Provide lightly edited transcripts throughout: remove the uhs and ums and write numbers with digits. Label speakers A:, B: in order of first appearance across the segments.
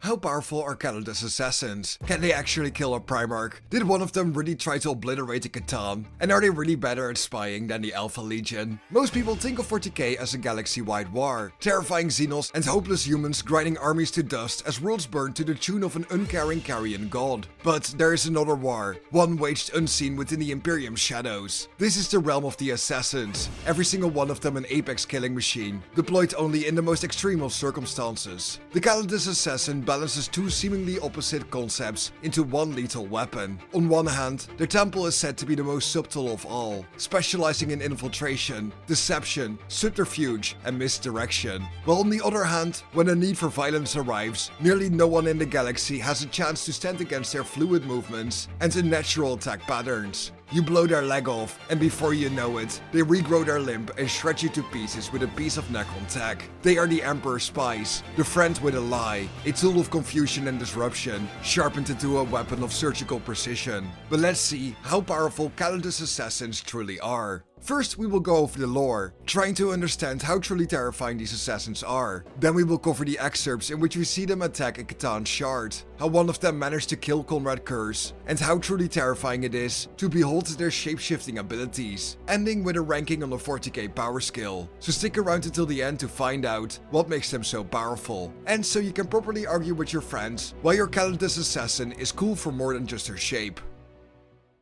A: How powerful are Callidus Assassins? Can they actually kill a Primarch? Did one of them really try to obliterate a C'tan? And are they really better at spying than the Alpha Legion? Most people think of 40K as a galaxy-wide war, terrifying Xenos and hopeless humans grinding armies to dust as worlds burn to the tune of an uncaring carrion god. But there is another war, one waged unseen within the Imperium's shadows. This is the realm of the Assassins, every single one of them an apex killing machine, deployed only in the most extreme of circumstances. The Callidus Assassin balances two seemingly opposite concepts into one lethal weapon. On one hand, their temple is said to be the most subtle of all, specializing in infiltration, deception, subterfuge, and misdirection. While on the other hand, when a need for violence arrives, nearly no one in the galaxy has a chance to stand against their fluid movements and unnatural attack patterns. You blow their leg off, and before you know it, they regrow their limb and shred you to pieces with a piece of Necron tech. They are the Emperor's spies, the friend with a lie, a tool of confusion and disruption, sharpened into a weapon of surgical precision. But let's see how powerful Callidus Assassins truly are. First, we will go over the lore, trying to understand how truly terrifying these assassins are. Then we will cover the excerpts in which we see them attack a C'tan shard, how one of them managed to kill Conrad Curse, and how truly terrifying it is to behold their shape-shifting abilities, ending with a ranking on the 40k power scale. So stick around until the end to find out what makes them so powerful, and so you can properly argue with your friends why your Callidus Assassin is cool for more than just her shape.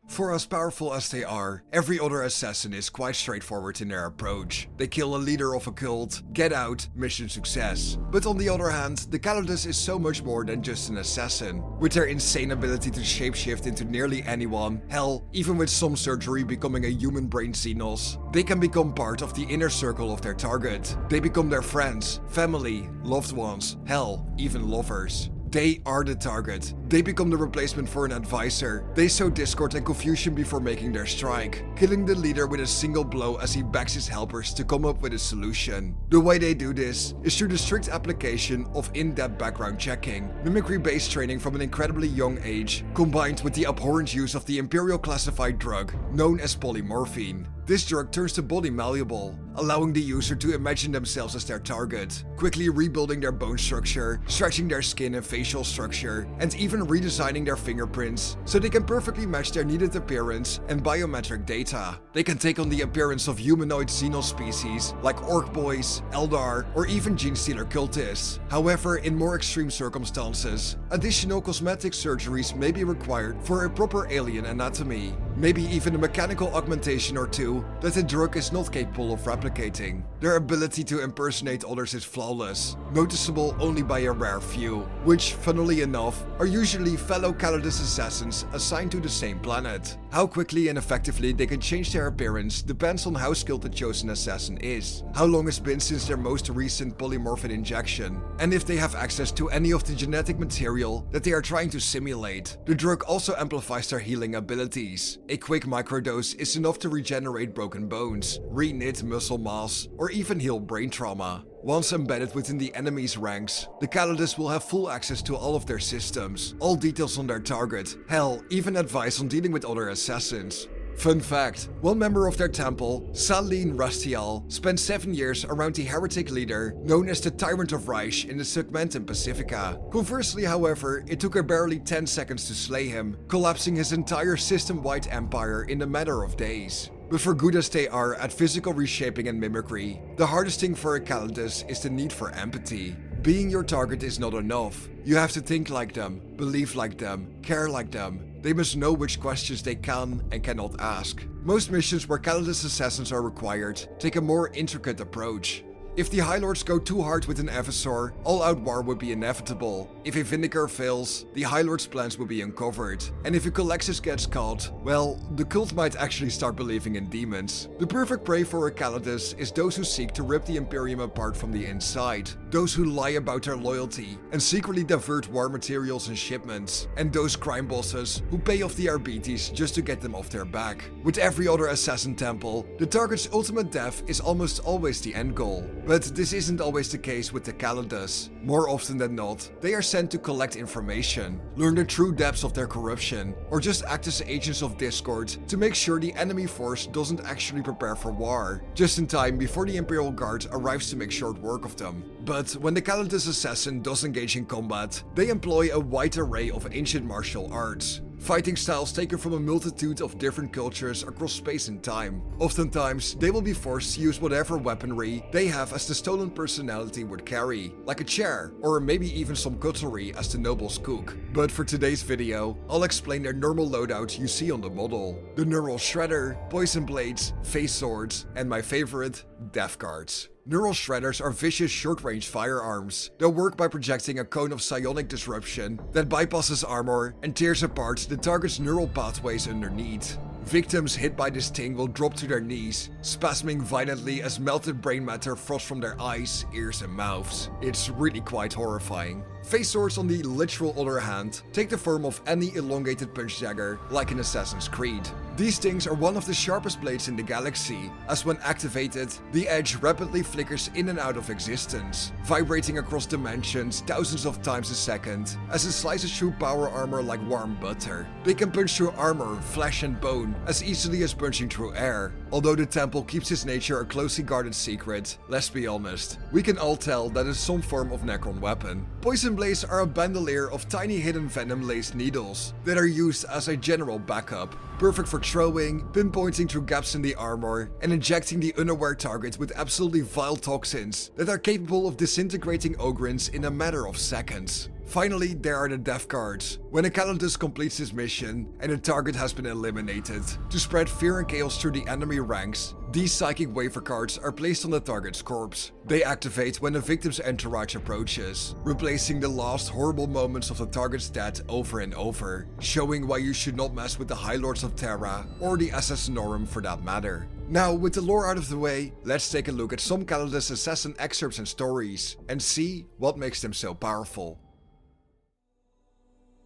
A: For as powerful as they are, every other assassin is quite straightforward in their approach. They kill a leader of a cult, get out, mission success. But on the other hand, the Callidus is so much more than just an assassin. With their insane ability to shapeshift into nearly anyone, hell, even with some surgery becoming a human brain Xenos, they can become part of the inner circle of their target. They become their friends, family, loved ones, hell, even lovers. They are the target. They become the replacement for an advisor. They sow discord and confusion before making their strike, killing the leader with a single blow as he begs his helpers to come up with a solution. The way they do this is through the strict application of in-depth background checking, mimicry-based training from an incredibly young age, combined with the abhorrent use of the Imperial classified drug known as polymorphine. This drug turns the body malleable, allowing the user to imagine themselves as their target, quickly rebuilding their bone structure, stretching their skin and facial structure, and even redesigning their fingerprints so they can perfectly match their needed appearance and biometric data. They can take on the appearance of humanoid Xenos species like Orc Boys, Eldar, or even Gene Stealer cultists. However, in more extreme circumstances, additional cosmetic surgeries may be required for a proper alien anatomy, maybe even a mechanical augmentation or two that the drug is not capable of replicating. Their ability to impersonate others is flawless, noticeable only by a rare few, which, funnily enough, are usually fellow Callidus assassins assigned to the same planet. How quickly and effectively they can change their appearance depends on how skilled the chosen assassin is, how long it's been since their most recent polymorphin injection, and if they have access to any of the genetic material that they are trying to simulate. The drug also amplifies their healing abilities. A quick microdose is enough to regenerate broken bones, re-knit muscle mass, or even heal brain trauma. Once embedded within the enemy's ranks, the Callidus will have full access to all of their systems, all details on their target, hell, even advice on dealing with other assassins. Fun fact, one member of their temple, Saline Rastial, spent 7 years around the heretic leader known as the Tyrant of Reich in the Segmentum Pacifica. Conversely, however, it took her barely 10 seconds to slay him, collapsing his entire system-wide empire in a matter of days. But for good as they are at physical reshaping and mimicry, the hardest thing for a Callidus is the need for empathy. Being your target is not enough. You have to think like them, believe like them, care like them. They must know which questions they can and cannot ask. Most missions where Callidus assassins are required take a more intricate approach. If the High Lords go too hard with an Avasor, all-out war would be inevitable. If a Vindicator fails, the High Lord's plans will be uncovered. And if a Callexis gets caught, well, the cult might actually start believing in demons. The perfect prey for a Callidus is those who seek to rip the Imperium apart from the inside, those who lie about their loyalty and secretly divert war materials and shipments, and those crime bosses who pay off the Arbites just to get them off their back. With every other assassin temple, the target's ultimate death is almost always the end goal. But this isn't always the case with the Callidus. More often than not, they are sent to collect information, learn the true depths of their corruption, or just act as agents of discord to make sure the enemy force doesn't actually prepare for war, just in time before the Imperial Guard arrives to make short work of them. But But when the Callidus Assassin does engage in combat, they employ a wide array of ancient martial arts. Fighting styles taken from a multitude of different cultures across space and time. Oftentimes, they will be forced to use whatever weaponry they have as the stolen personality would carry, like a chair, or maybe even some cutlery as the noble's cook. But for today's video, I'll explain their normal loadout you see on the model. The Neural Shredder, Poison Blades, Phase Swords, and my favorite, Death Guards. Neural Shredders are vicious short-range firearms that work by projecting a cone of psionic disruption that bypasses armor and tears apart the target's neural pathways underneath. Victims hit by this thing will drop to their knees, spasming violently as melted brain matter frosts from their eyes, ears and mouths. It's really quite horrifying. Phase Swords, on the literal other hand, take the form of any elongated punch dagger like in Assassin's Creed. These things are one of the sharpest blades in the galaxy, as when activated, the edge rapidly flickers in and out of existence, vibrating across dimensions thousands of times a second, as it slices through power armor like warm butter. They can punch through armor, flesh and bone as easily as punching through air. Although the temple keeps its nature a closely guarded secret, let's be honest, we can all tell that it's some form of Necron weapon. Poison Blades are a bandolier of tiny hidden venom-laced needles that are used as a general backup, perfect for throwing, pinpointing through gaps in the armor, and injecting the unaware target with absolutely vile toxins that are capable of disintegrating Ogryns in a matter of seconds. Finally, there are the Death Guards. When a Callidus completes his mission and a target has been eliminated, to spread fear and chaos through the enemy ranks, these psychic wafer cards are placed on the target's corpse. They activate when the victim's entourage approaches, replacing the last horrible moments of the target's death over and over, showing why you should not mess with the High Lords of Terra, or the Assassinorum for that matter. Now, with the lore out of the way, let's take a look at some Callidus Assassin excerpts and stories, and see what makes them so powerful.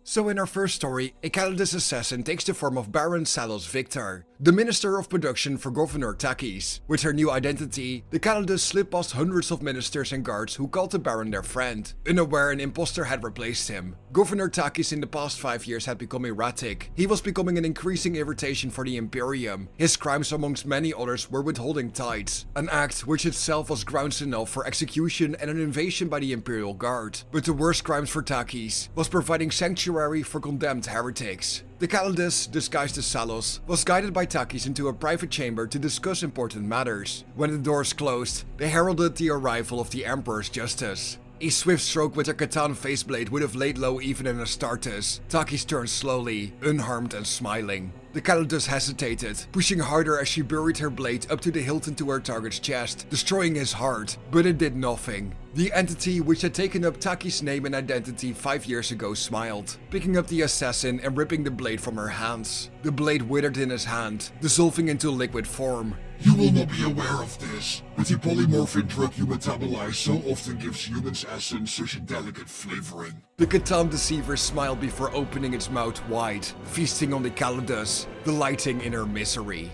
A: So in our first story, a Callidus assassin takes the form of Baron Salos Victor, the Minister of Production for Governor Takis. With her new identity, the Callidus slip past hundreds of ministers and guards who called the Baron their friend, unaware an imposter had replaced him. Governor Takis in the past 5 years had become erratic. He was becoming an increasing irritation for the Imperium. His crimes amongst many others were withholding tithes, an act which itself was grounds enough for execution and an invasion by the Imperial Guard. But the worst crimes for Takis was providing sanctuary for condemned heretics. The Callidus, disguised as Salos, was guided by Takis into a private chamber to discuss important matters. When the doors closed, they heralded the arrival of the Emperor's justice. A swift stroke with her C'tan faceblade would have laid low even an Astartes. Takis turned slowly, unharmed and smiling. The Callidus hesitated, pushing harder as she buried her blade up to the hilt into her target's chest, destroying his heart, but it did nothing. The entity which had taken up Takis' name and identity 5 years ago smiled, picking up the assassin and ripping the blade from her hands. The blade withered in his hand, dissolving into liquid form.
B: You will not be aware of this, but the polymorphic drug you metabolize so often gives humans' essence such a delicate flavoring.
A: The C'tan deceiver smiled before opening its mouth wide, feasting on the Callidus, delighting in her misery.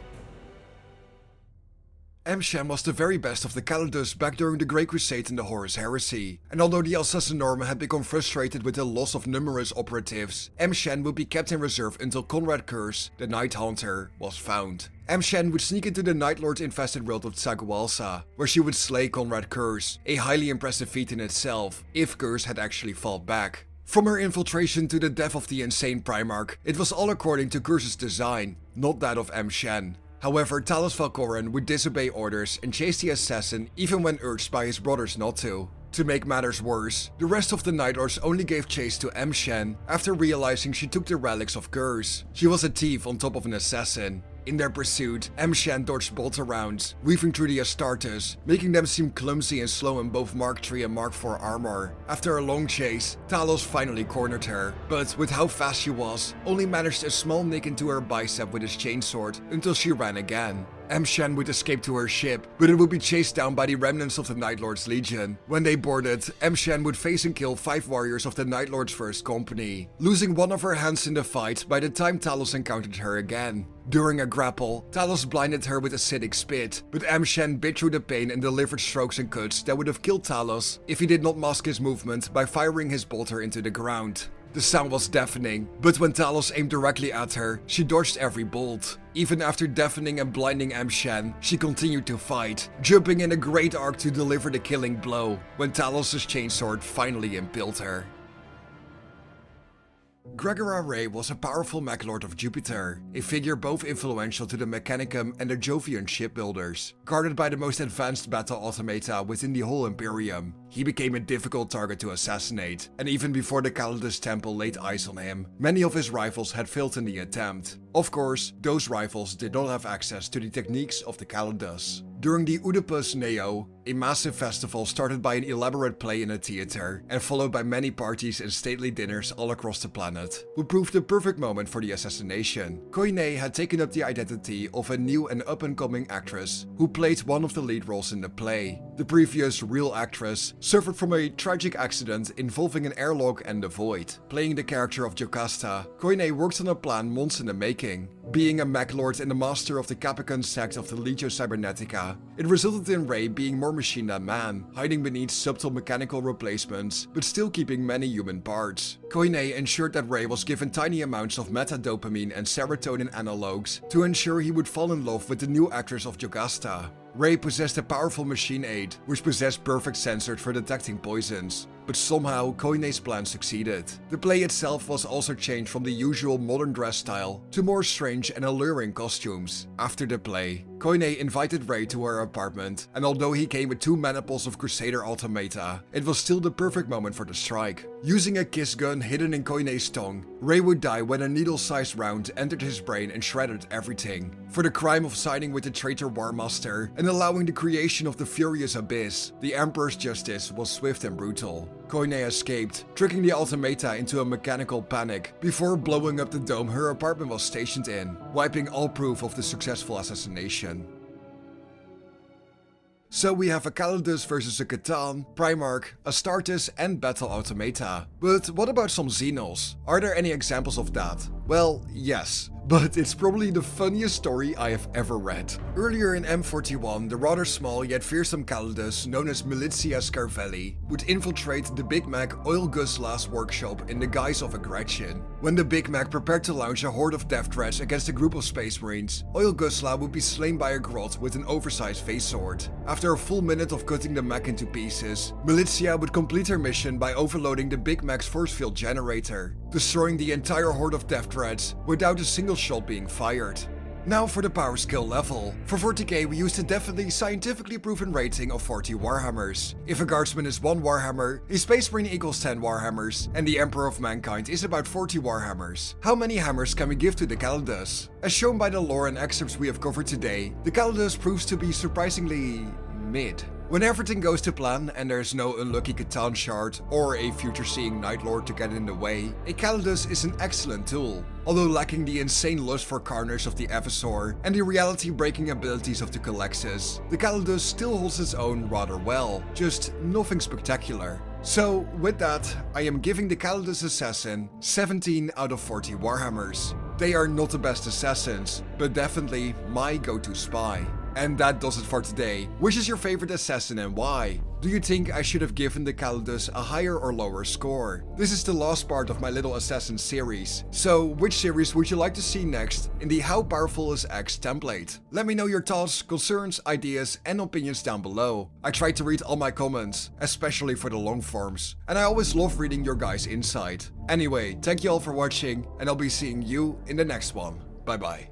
A: Shen was the very best of the Callidus back during the Great Crusade and the Horus Heresy, and although the Assassinorum had become frustrated with the loss of numerous operatives, Shen would be kept in reserve until Conrad Curse, the Night Haunter, was found. Shen would sneak into the Night Lord-infested world of Tsagualsa, where she would slay Conrad Curse, a highly impressive feat in itself, if Curse had actually fought back. From her infiltration to the death of the insane Primarch, it was all according to Curse's design, not that of Shen. However, Talos Valkoran would disobey orders and chase the assassin even when urged by his brothers not to. To make matters worse, the rest of the Night Lords only gave chase to Shen after realizing she took the relics of Curse. She was a thief on top of an assassin. In their pursuit, Shen dodged bolter rounds, weaving through the Astartes, making them seem clumsy and slow in both Mark III and Mark IV armor. After a long chase, Talos finally cornered her, but with how fast she was, only managed a small nick into her bicep with his chainsword until she ran again. Shen would escape to her ship, but it would be chased down by the remnants of the Night Lord's Legion. When they boarded, Shen would face and kill 5 warriors of the Night Lord's first company, losing one of her hands in the fight by the time Talos encountered her again. During a grapple, Talos blinded her with acidic spit, but Shen bit through the pain and delivered strokes and cuts that would have killed Talos if he did not mask his movement by firing his bolter into the ground. The sound was deafening, but when Talos aimed directly at her, she dodged every bolt. Even after deafening and blinding M-Shen, she continued to fight, jumping in a great arc to deliver the killing blow, when Talos' chainsword finally impaled her. Gregory Ray was a powerful mech-lord of Jupiter, a figure both influential to the Mechanicum and the Jovian shipbuilders. Guarded by the most advanced battle automata within the whole Imperium, he became a difficult target to assassinate, and even before the Callidus Temple laid eyes on him, many of his rivals had failed in the attempt. Of course, those rivals did not have access to the techniques of the Callidus. During the Oedipus Neo, a massive festival started by an elaborate play in a theater and followed by many parties and stately dinners all across the planet, would prove the perfect moment for the assassination. Koine had taken up the identity of a new and up-and-coming actress who played one of the lead roles in the play. The previous real actress suffered from a tragic accident involving an airlock and the void. Playing the character of Jocasta, Koine worked on a plan months in the making. Being a mech lord and the master of the Capicon sect of the Legio Cybernetica, it resulted in Ray being more machine than man, hiding beneath subtle mechanical replacements, but still keeping many human parts. Koine ensured that Ray was given tiny amounts of metadopamine and serotonin analogues to ensure he would fall in love with the new actress of Jocasta. Ray possessed a powerful machine aid, which possessed perfect sensors for detecting poisons. But somehow, Koine's plan succeeded. The play itself was also changed from the usual modern dress style to more strange and alluring costumes. After the play, Koine invited Ray to her apartment, and although he came with 2 maniples of Crusader automata, it was still the perfect moment for the strike. Using a kiss gun hidden in Koine's tongue, Ray would die when a needle-sized round entered his brain and shredded everything. For the crime of siding with the traitor Warmaster and allowing the creation of the Furious Abyss, the Emperor's justice was swift and brutal. Koine escaped, tricking the automata into a mechanical panic before blowing up the dome her apartment was stationed in, wiping all proof of the successful assassination. So we have a Callidus vs C'tan, Primarch, Astartes and Battle Automata. But what about some Xenos? Are there any examples of that? Well, yes. But it's probably the funniest story I have ever read. Earlier in M41, the rather small yet fearsome Callidus, known as Militia Scarvelli, would infiltrate the Big Mac Oil Gusla's workshop in the guise of a Gretchen. When the Big Mac prepared to launch a horde of death threats against a group of Space Marines, Oil Gusla would be slain by a grot with an oversized face sword. After a full minute of cutting the Mac into pieces, Militia would complete her mission by overloading the Big Mac's force field generator, destroying the entire horde of death threats without a single shot being fired. Now for the power skill level. For 40k we used a definitely scientifically proven rating of 40 Warhammers. If a guardsman is 1 Warhammer, a Space Marine equals 10 Warhammers, and the Emperor of Mankind is about 40 Warhammers. How many hammers can we give to the Callidus? As shown by the lore and excerpts we have covered today, the Callidus proves to be surprisingly mid. When everything goes to plan and there's no unlucky C'tan shard or a future-seeing Night Lord to get in the way, a Callidus is an excellent tool. Although lacking the insane lust for carnage of the Evisor and the reality-breaking abilities of the Colexus, the Callidus still holds its own rather well, just nothing spectacular. So, with that, I am giving the Callidus Assassin 17 out of 40 Warhammers. They are not the best assassins, but definitely my go-to spy. And that does it for today. Which is your favorite assassin and why? Do you think I should have given the Callidus a higher or lower score? This is the last part of my little assassin series. So which series would you like to see next in the How Powerful is X template? Let me know your thoughts, concerns, ideas and opinions down below. I try to read all my comments, especially for the long forms. And I always love reading your guys' insight. Anyway, thank you all for watching and I'll be seeing you in the next one. Bye bye.